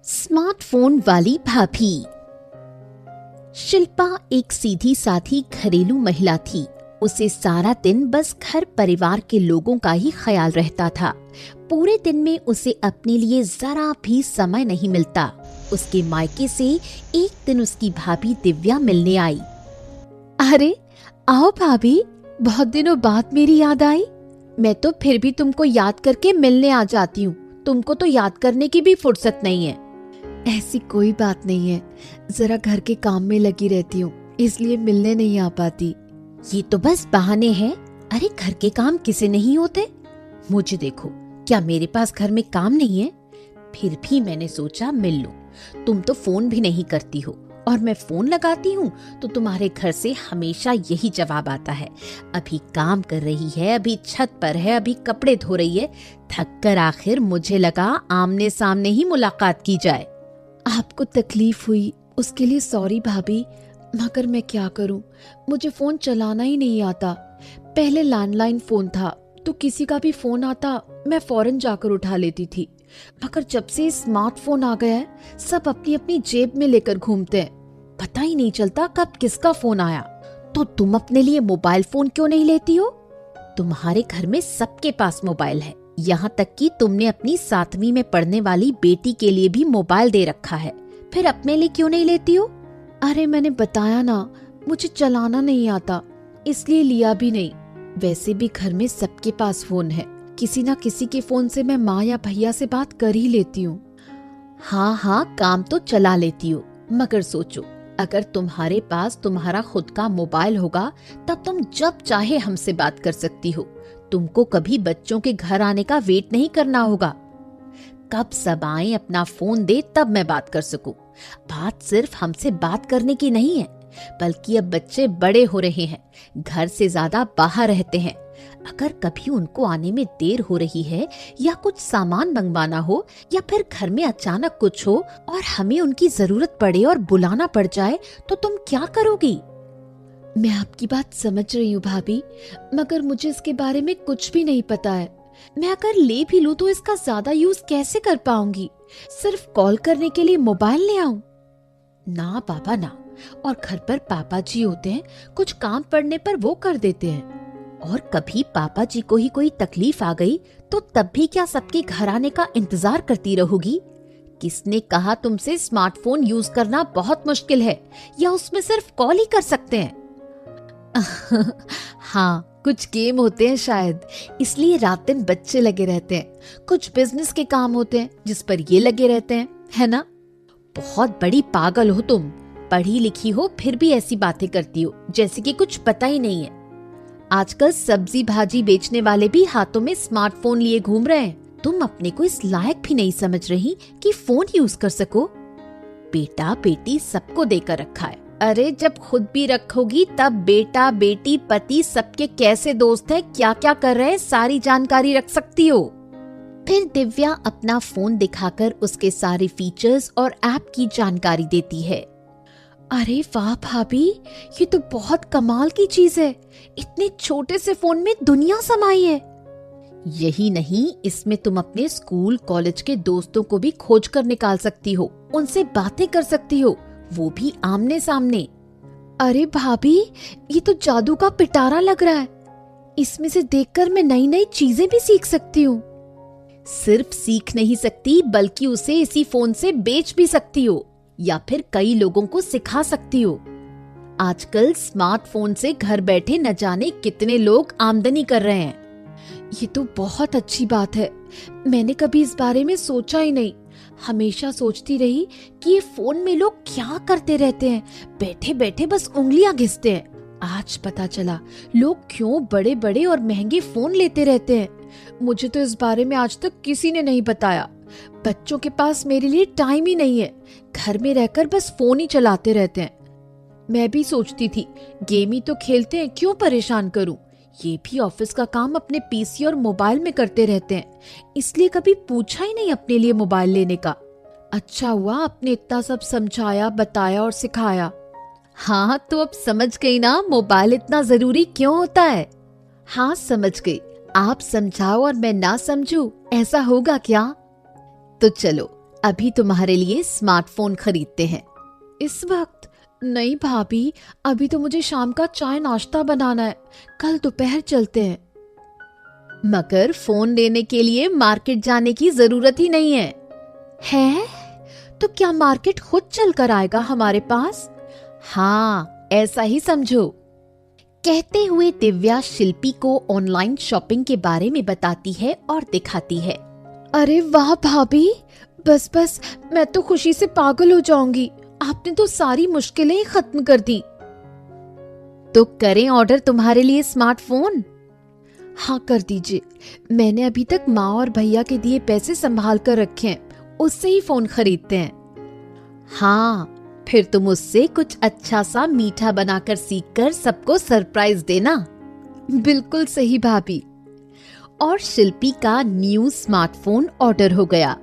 Smartphone वाली भाभी। शिल्पा एक सीधी साधी घरेलू महिला थी। उसे सारा दिन बस घर परिवार के लोगों का ही ख्याल रहता था। पूरे दिन में उसे अपने लिए जरा भी समय नहीं मिलता। उसके मायके से एक दिन उसकी भाभी दिव्या मिलने आई। अरे आओ भाभी, बहुत दिनों बाद मेरी याद आई। मैं तो फिर भी तुमको याद करके मिलने आ जाती हूँ। तुमको तो याद करने की भी फुर्सत नहीं है। ऐसी कोई बात नहीं है, जरा घर के काम में लगी रहती हूँ, इसलिए मिलने नहीं आ पाती। ये तो बस बहाने हैं। अरे घर के काम किसे नहीं होते। मुझे देखो, क्या मेरे पास घर में काम नहीं है? फिर भी मैंने सोचा मिल लूं। तुम तो फोन भी नहीं करती हो, और मैं फोन लगाती हूँ तो तुम्हारे घर से हमेशा यही जवाब आता है, अभी काम कर रही है, अभी छत पर है, अभी कपड़े धो रही है। थक कर आखिर मुझे लगा आमने सामने ही मुलाकात की जाए। आपको तकलीफ हुई उसके लिए सॉरी भाभी, मगर मैं क्या करूं, मुझे फोन चलाना ही नहीं आता। पहले लैंडलाइन फोन था तो किसी का भी फोन आता मैं फौरन जाकर उठा लेती थी, मगर जब से स्मार्टफोन आ गया है सब अपनी अपनी जेब में लेकर घूमते हैं। पता ही नहीं चलता कब किसका फोन आया। तो तुम अपने लिए मोबाइल फोन क्यों नहीं लेती हो? तुम्हारे घर में सबके पास मोबाइल है, यहाँ तक कि तुमने अपनी 7वीं में पढ़ने वाली बेटी के लिए भी मोबाइल दे रखा है, फिर अपने लिए क्यों नहीं लेती हो? अरे मैंने बताया ना, मुझे चलाना नहीं आता, इसलिए लिया भी नहीं। वैसे भी घर में सबके पास फोन है, किसी ना किसी के फोन से मैं माँ या भैया से बात कर ही लेती हूँ। हाँ, काम तो चला लेती हो, मगर सोचो, अगर तुम्हारे पास तुम्हारा खुद का मोबाइल होगा तब तुम जब चाहे हमसे बात कर सकती हो। तुमको कभी बच्चों के घर आने का वेट नहीं करना होगा। कब सब आए अपना फोन दे तब मैं बात कर सकूं। बात सिर्फ हमसे बात करने की नहीं है, बल्कि अब बच्चे बड़े हो रहे हैं, घर से ज्यादा बाहर रहते हैं। अगर कभी उनको आने में देर हो रही है, या कुछ सामान मंगवाना हो, या फिर घर में अचानक कुछ हो और हमें उनकी जरूरत पड़े और बुलाना पड़ जाए, तो तुम क्या करोगी? मैं आपकी बात समझ रही हूँ भाभी, मगर मुझे इसके बारे में कुछ भी नहीं पता है। मैं अगर ले भी लूँ तो इसका ज्यादा यूज कैसे कर पाऊंगी? सिर्फ कॉल करने के लिए मोबाइल ले आऊं? ना पापा ना, और घर पर पापा जी होते हैं, कुछ काम पड़ने पर वो कर देते हैं। और कभी पापा जी को ही कोई तकलीफ आ गई तो तब भी क्या सबके घर आने का इंतजार करती रहोगी? किसने कहा तुमसे स्मार्टफोन यूज करना बहुत मुश्किल है, या उसमें सिर्फ कॉल ही कर सकते हैं? हाँ, कुछ गेम होते हैं शायद, इसलिए रात दिन बच्चे लगे रहते हैं। कुछ बिजनेस के काम होते हैं जिस पर ये लगे रहते हैं, है ना? बहुत बड़ी पागल हो तुम, पढ़ी लिखी हो फिर भी ऐसी बातें करती हो जैसे कि कुछ पता ही नहीं है। आजकल सब्जी भाजी बेचने वाले भी हाथों में स्मार्टफोन लिए घूम रहे हैं। तुम अपने को इस लायक भी नहीं समझ रही कि फोन यूज कर सको? बेटा बेटी सबको देकर रखा है। अरे जब खुद भी रखोगी तब बेटा बेटी पति सबके कैसे दोस्त है, क्या क्या कर रहे हैं, सारी जानकारी रख सकती हो। फिर दिव्या अपना फोन दिखाकर उसके सारे फीचर्स और ऐप की जानकारी देती है। अरे वाह भाभी, ये तो बहुत कमाल की चीज है। इतने छोटे से फोन में दुनिया समाई है। यही नहीं, इसमें तुम अपने स्कूल कॉलेज के दोस्तों को भी खोज कर निकाल सकती हो, उनसे बातें कर सकती हो, वो भी आमने सामने। अरे भाभी, ये तो जादू का पिटारा लग रहा है। इसमें से देखकर मैं नई नई चीजें भी सीख सकती हूँ। सिर्फ सीख नहीं सकती, बल्कि उसे इसी फोन से बेच भी सकती हो, या फिर कई लोगों को सिखा सकती हो। आजकल स्मार्टफोन से घर बैठे न जाने कितने लोग आमदनी कर रहे हैं। ये तो बहुत अच्छी बात है, मैंने कभी इस बारे में सोचा ही नहीं। हमेशा सोचती रही कि ये फोन में लोग क्या करते रहते हैं, बैठे बैठे बस उंगलियां घिसते हैं। आज पता चला लोग क्यों बड़े बड़े और महंगे फोन लेते रहते हैं। मुझे तो इस बारे में आज तक किसी ने नहीं बताया। बच्चों के पास मेरे लिए टाइम ही नहीं है, घर में रहकर बस फोन ही चलाते रहते हैं। मैं भी सोचती थी गेम ही तो खेलते हैं, क्यों परेशान करूं। ये भी ऑफिस का काम अपने पीसी और मोबाइल में करते रहते हैं, इसलिए कभी पूछा ही नहीं अपने लिए मोबाइल लेने का। अच्छा हुआ आपने इतना सब समझाया, बताया और सिखाया। हाँ, तो अब समझ गई ना मोबाइल इतना जरूरी क्यों होता है? हाँ समझ गई। आप समझाओ और मैं ना समझूं, ऐसा होगा क्या? तो चलो अभी तुम्हारे लिए स्मार्टफोन खरीदते हैं। इस वक्त? नहीं भाभी, अभी तो मुझे शाम का चाय नाश्ता बनाना है, कल दोपहर चलते हैं। मगर फोन लेने के लिए मार्केट जाने की जरूरत ही नहीं है। है? तो क्या मार्केट खुद चल कर आएगा हमारे पास? हाँ, ऐसा ही समझो। कहते हुए दिव्या शिल्पी को ऑनलाइन शॉपिंग के बारे में बताती है और दिखाती है। अरे वाह भाभी, बस बस, मैं तो खुशी से पागल हो जाऊंगी। आपने तो सारी मुश्किलें ही खत्म कर दी। तो करें ऑर्डर तुम्हारे लिए स्मार्टफोन? हाँ कर दीजिए। मैंने अभी तक माँ और भैया के दिए पैसे संभाल कर रखे हैं, उससे ही फोन खरीदते हैं। हाँ, फिर तुम उससे कुछ अच्छा सा मीठा बनाकर सीखकर सबको सरप्राइज देना। बिल्कुल सही भाभी। और शिल्पी का न्यू स्मार्टफोन ऑर्डर हो गया।